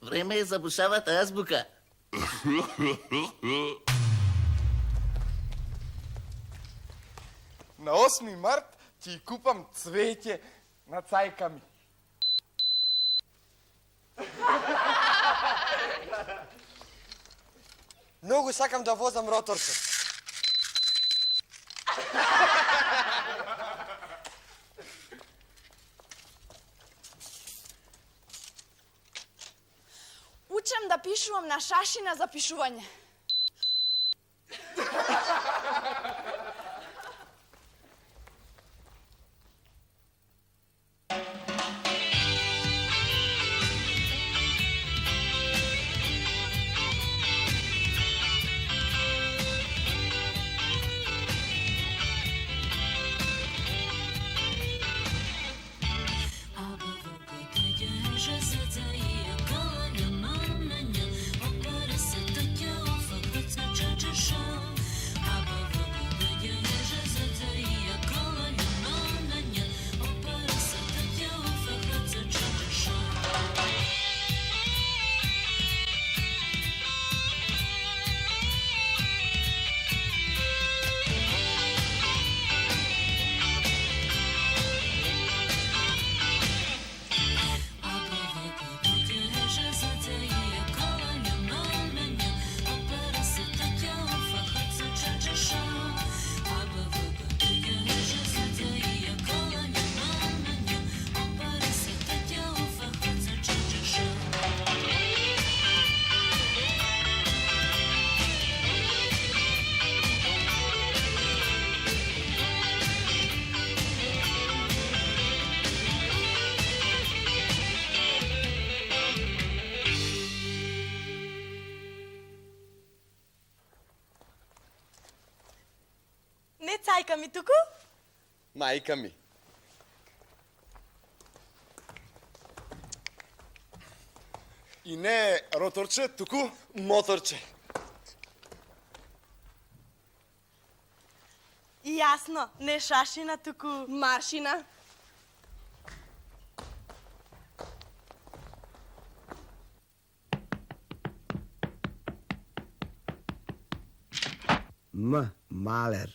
Время je zabušavati azbuka. Na 8. mart ti kupam cvetje na cajkami. Mnogo sakam da vozam rotorke. Učem da pišujem na šašina za pišuvanje. Не цајка ми туку? Majka mi. I ne rotorče, tuku? Motorče. Јасно, не шашина, туку машина. Maler.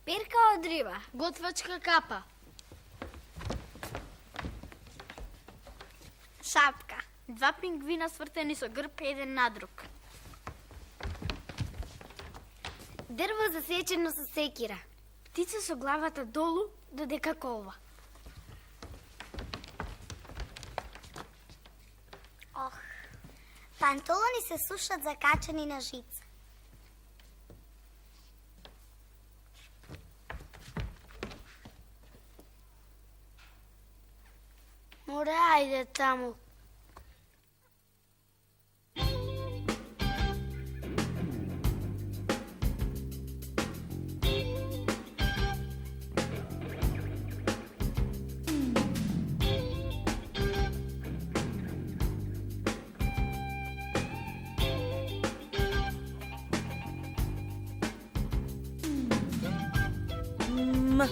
Пирка од риба, готвачка капа. Шапка. Два пингвина свртени со грб еден на друг. Дрво засечено со секира. Птица со главата долу додека колва. Ох, панталони се сушат закачани на жица. Море, ајде таму. M.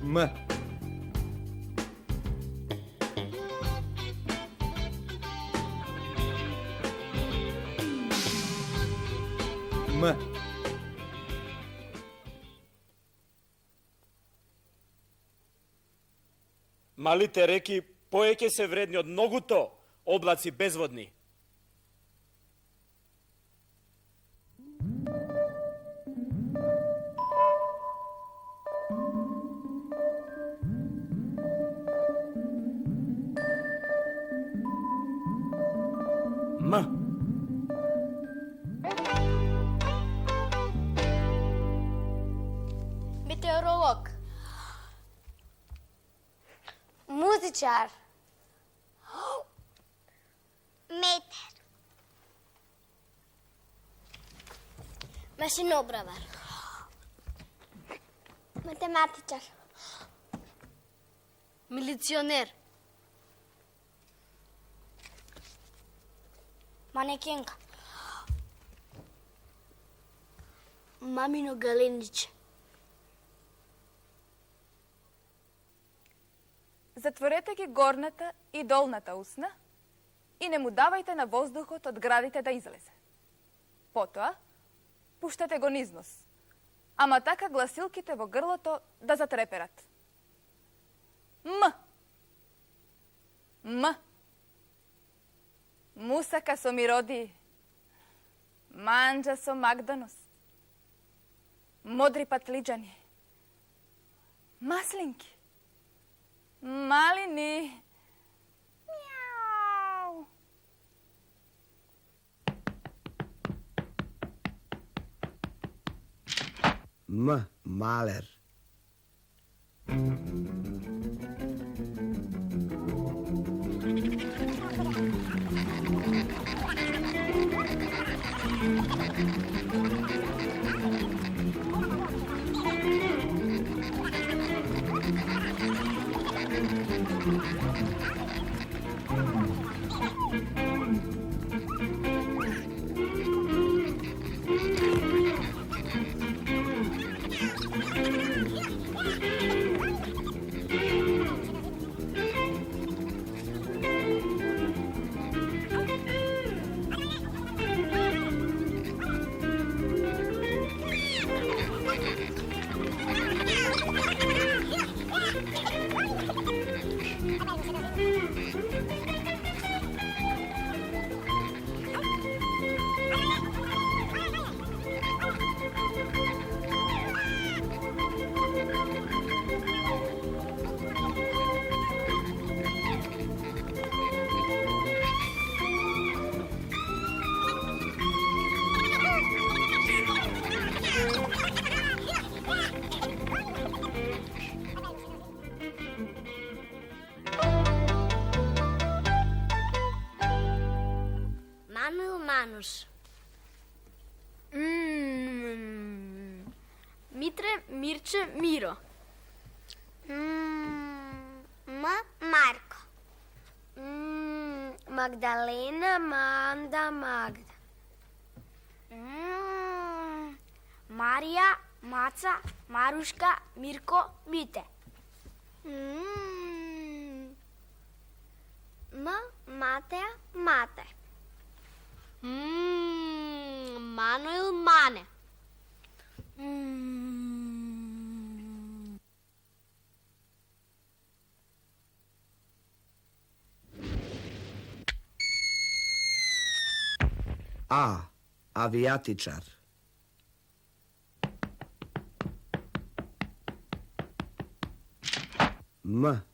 M. Малите реки поеќе се вредни од многуто облаци безводни. М. Математичар. Метар. Машинобравар. Математичар. Милиционер. Манекенка. Мамино галениче. Затворете ги горната и долната усна и не му давајте на воздухот од градите да излезе. Потоа, пуштете го низ нос, ама така гласилките во грлото да затреперат. М. М. Мусака со мироди. Манџа со магданост. Модри патлиџани. Маслинки. Малини. Мяу. Малер. Мануш. Митре, Мирче, Миро. Марко. Магдалена, Манда, Магда. Марија, Маца, Марушка, Мирко, Мите. Матеја, Мате. Мануел, Мане. Авијатичар.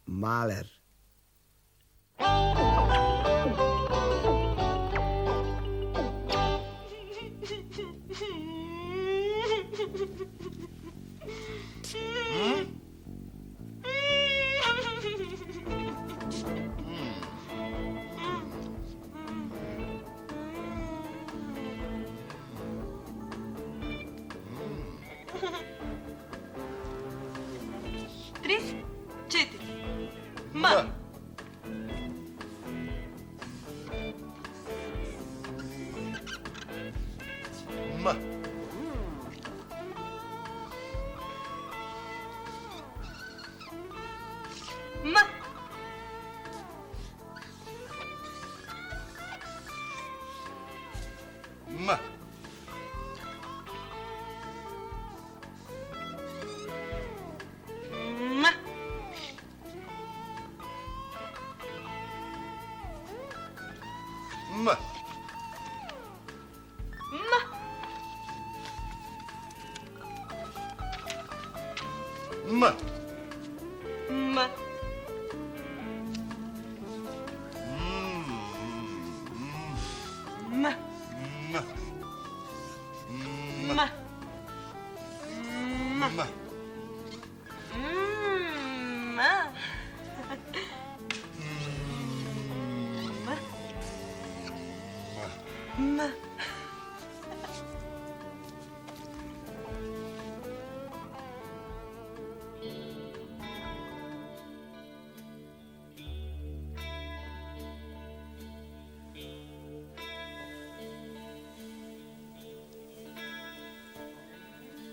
Малер. Три, четири. М. М.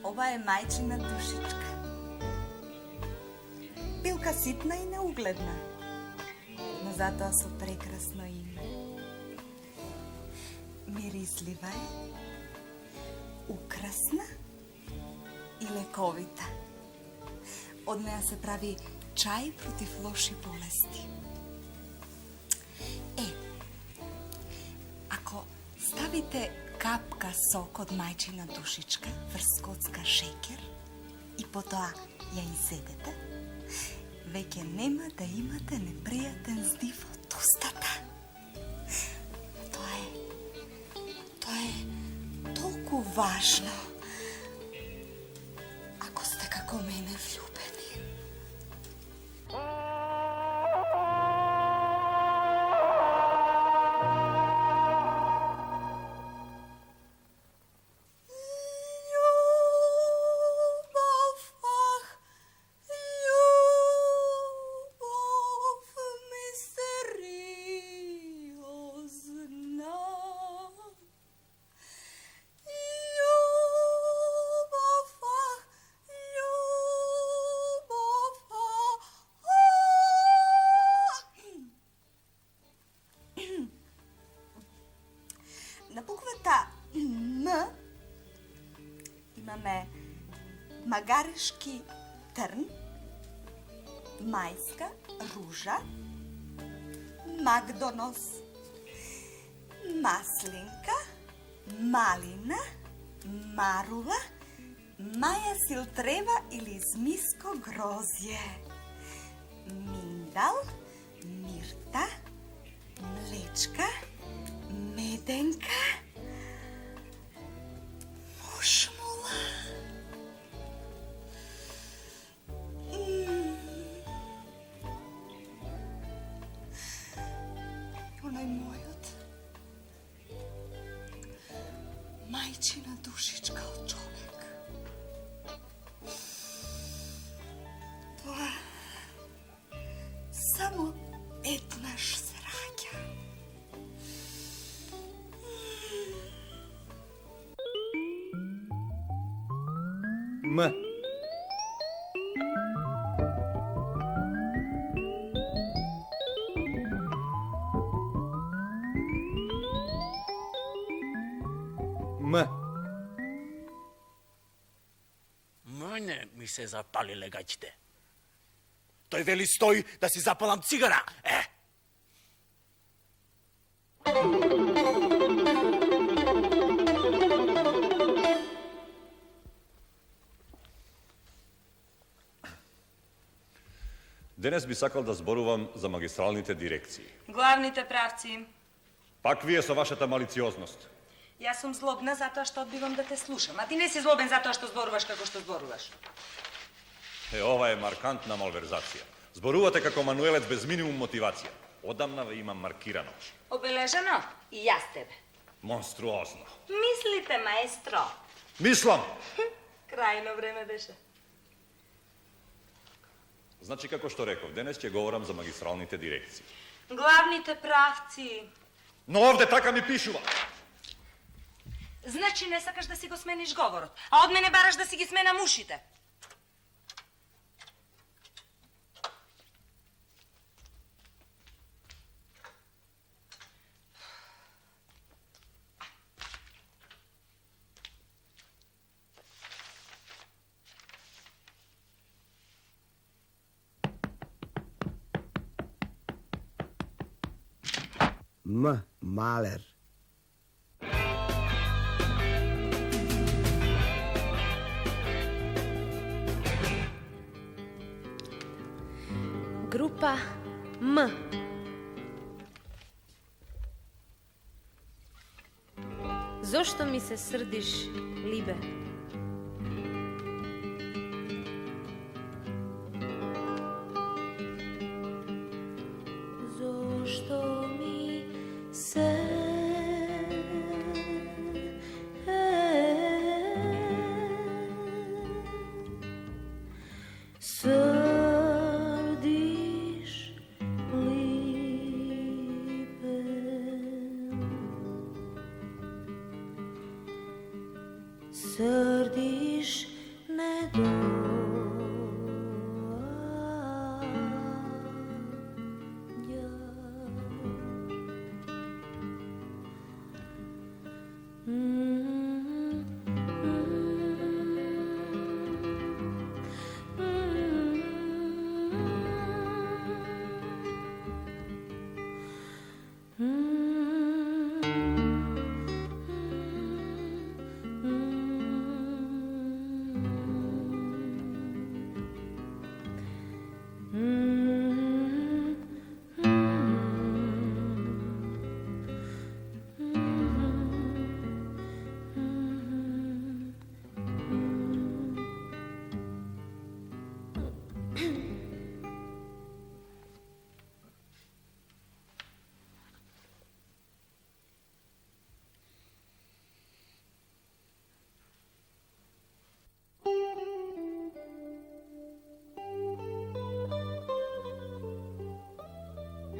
Ова е мајчина душичка. Билка ситна и неугледна, но затоа со прекрасно име. Мирислива е, украсна и лековита. Од неа се прави чај против лоши болести. Ако ставите капка сок од мајчина душичка врз коцка шеќер и потоа ја изедете, веќе нема да имате непријатен здив од устата. Тоа е толку важно ако сте како мене влюбени. На буквата М имаме магарешки трн, мајска ружа, Макдонос, маслинка, малина, марула, маја силтрева или змиско грозје, миндал, мирта, млечка, меденка, мушмула. Оној мојот мајчина душичка од човек. Тоа само еднаш се раѓа. М. М. Мене ми се запалиле гачите. Тој вели стои да си запалам цигара. Денес би сакал да зборувам за магистралните дирекции. Главните правци. Пак вие со вашата малициозност. Јас сум злобна затоа што одбивам да те слушам, а ти не си злобен затоа што зборуваш како што зборуваш. Ова е маркантна малверзација. Зборувате како мануелец без минимум мотивација. Одамна ве имам маркирано. Обележано? И јас тебе. Монструозно. Мислите, маестро. Мислам! Крајно време беше. Значи, како што реков, денес ќе говорам за магистралните дирекции. Главните правци. Но овде така ми пишува. Значи не сакаш да си го смениш говорот, а од мене бараш да си ги сменам ушите. М. Малер. Група М. Зошто ми се срдиш, Либе? Зошто ми се srdiš ne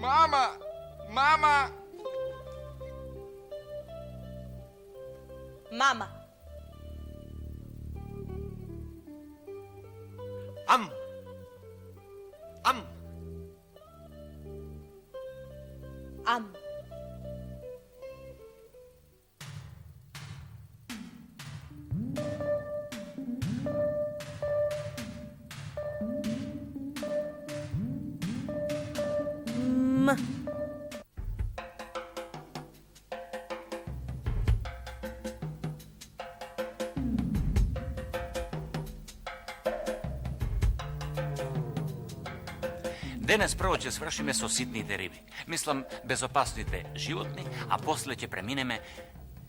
Mama! Mama! Mama. Am. Am. Денес прво ќе свршиме со ситните риби. Мислам, безопасните животни, а после ќе преминеме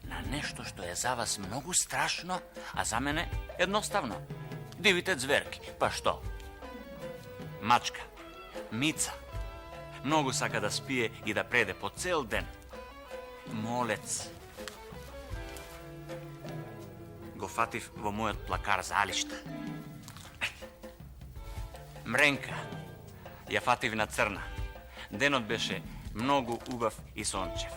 на нешто што е за вас многу страшно, а за мене едноставно. Дивите зверки. Па што? Мачка. Мица. Многу сака да спие и да преде по цел ден. Молец. Го фатив во мојот плакар за алишта. Мренка. Ја фатив на црна. Денот беше многу убав и сончев.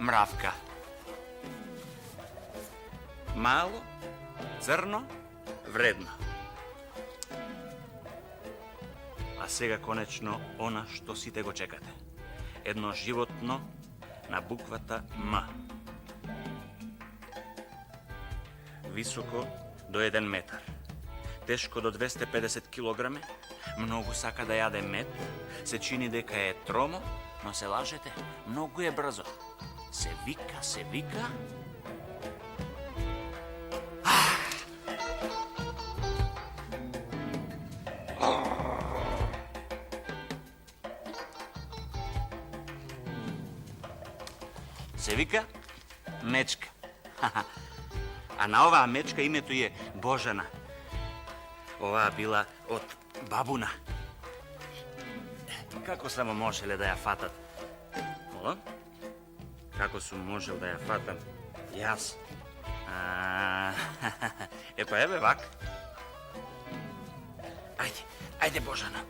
Мравка. Мало, црно, вредно. А сега конечно она што сите го чекате. Едно животно на буквата М. Високо до 1 метар. Тешко до 250 килограми, многу сака да јаде мед, се чини дека е тромо, но се лажете, многу е брзо. Се вика. Се вика мечка. А на оваа мечка името е Божана. Оваа била од бабуна. Како само можеле да ја фатат? О? Како сум можел да ја фатам? Јас. Епа еве вак. Ајде Божана.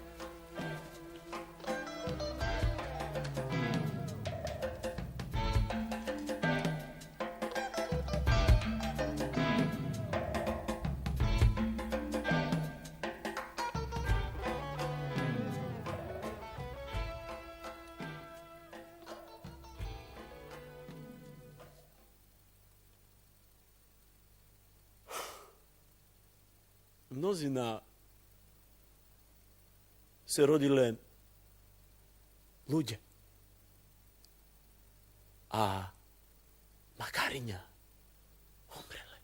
Мнозина се родиле луѓе, а макариња умреле.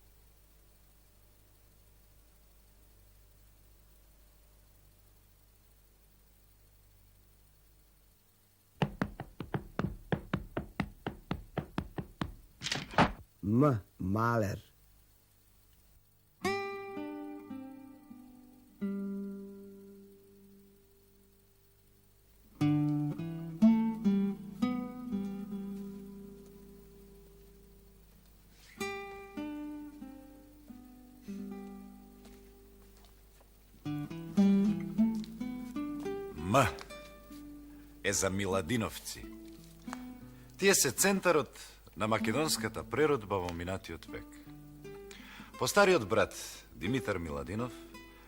Малер. М е за Миладиновци. Тие се центарот на македонската преродба во минатиот век. Постариот брат Димитар Миладинов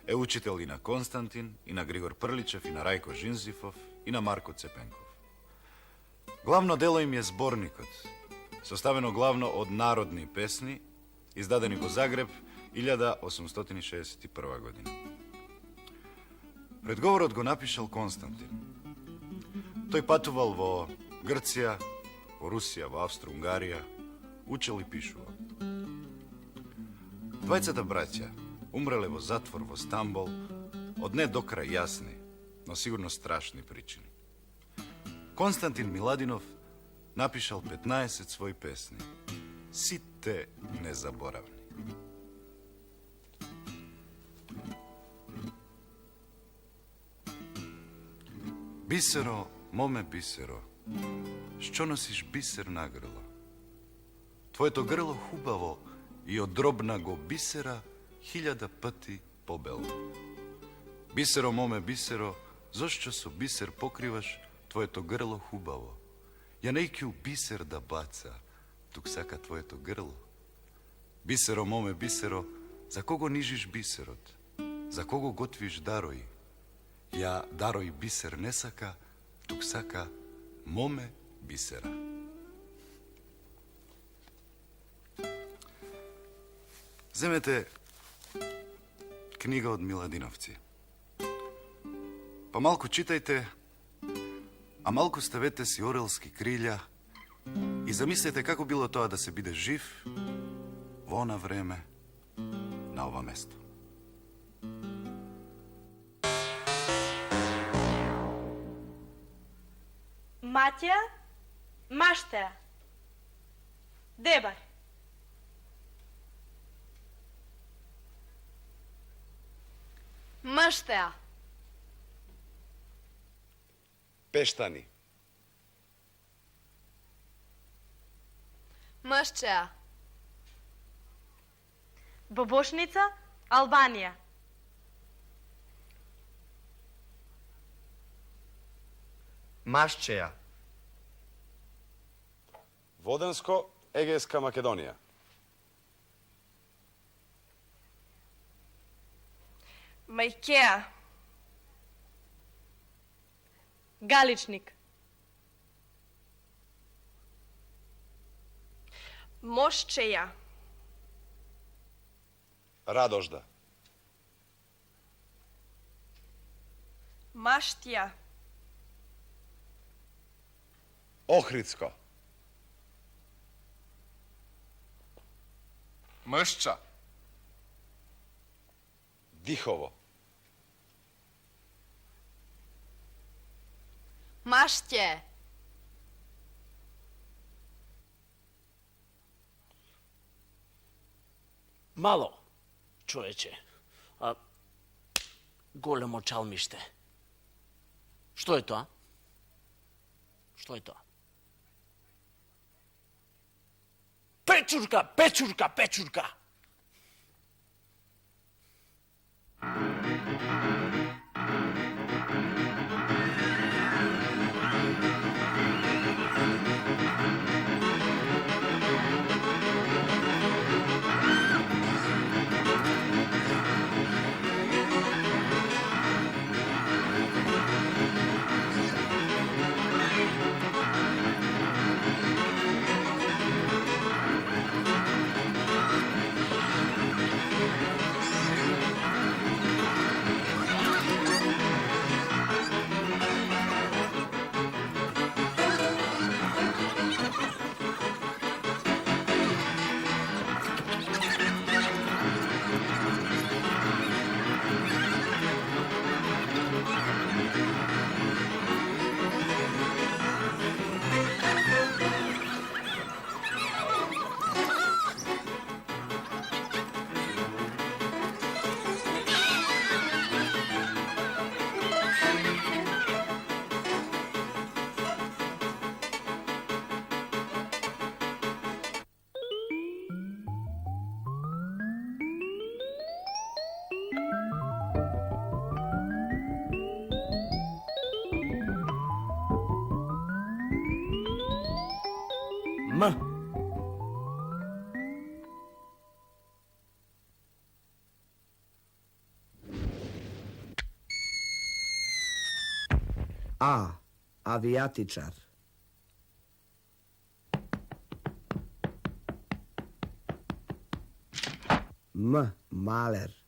е учител и на Константин, и на Григор Прличев, и на Рајко Жинзифов, и на Марко Цепенков. Главно дело им е зборникот, составено главно од народни песни, издадени во Загреб 1861 година. Предговорот го напишал Константин. Тој патувал во Грција, во Русија, во Австро-Унгарија, учел и пишувал. Двајцата браќа умреле во затвор во Стамбол од не до крај јасни, но сигурно страшни причини. Константин Миладинов напишал 15 своји песни, сите незаборавни. Бисеро, моме бисеро, што носиш бисер на грло? Твоето грло хубаво и од дробна го бисера 1000 пати побело. Бисеро, моме бисеро, зошто со бисер покриваш твоето грло хубаво? Ја нејќу бисер да баца, тук сака твоето грло. Бисеро, моме бисеро, за кого нижиш бисерот? За кого готвиш дарои? Ја дарој бисер не сака, тук сака моме бисера. Земете книга од Миладиновци. Па малку читајте, а малку ставете си орелски крилја и замислете како било тоа да се биде жив во она време на ова место. Матја, Маштеа, Дебар. Маштеа. Пештани. Машчеа. Бобошница, Албанија. Машчеја. Воденско, Егејска Македонија. Мајкеа. Галичник. Мошчеја. Радожда. Маштија. Охридско. Мшча. Дихово. Машće. Мало, човече. А големо чалмиште. Што е тоа? Што е тоа? Печурка, печурка, печурка! A. Avijatičar. M. Maler.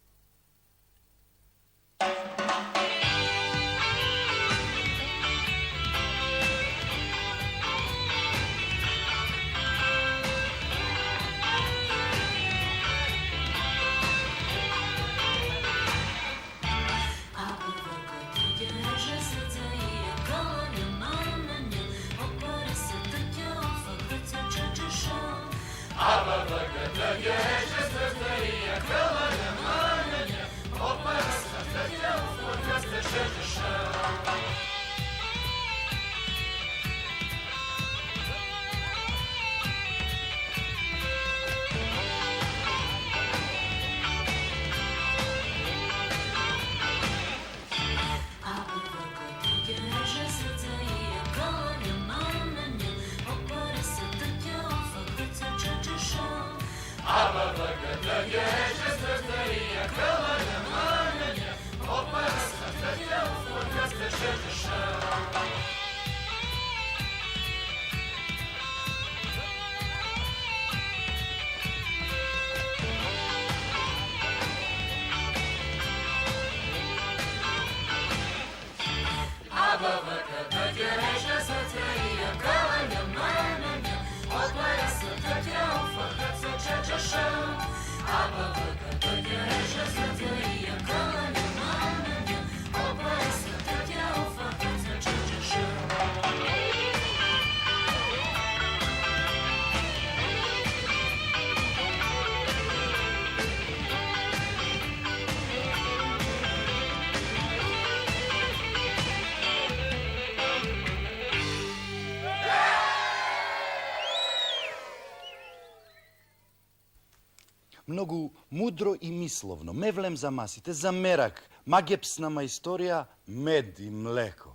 Многу мудро и мисловно, мевлем за масите, за мерак, магепсна маисторија, мед и млеко.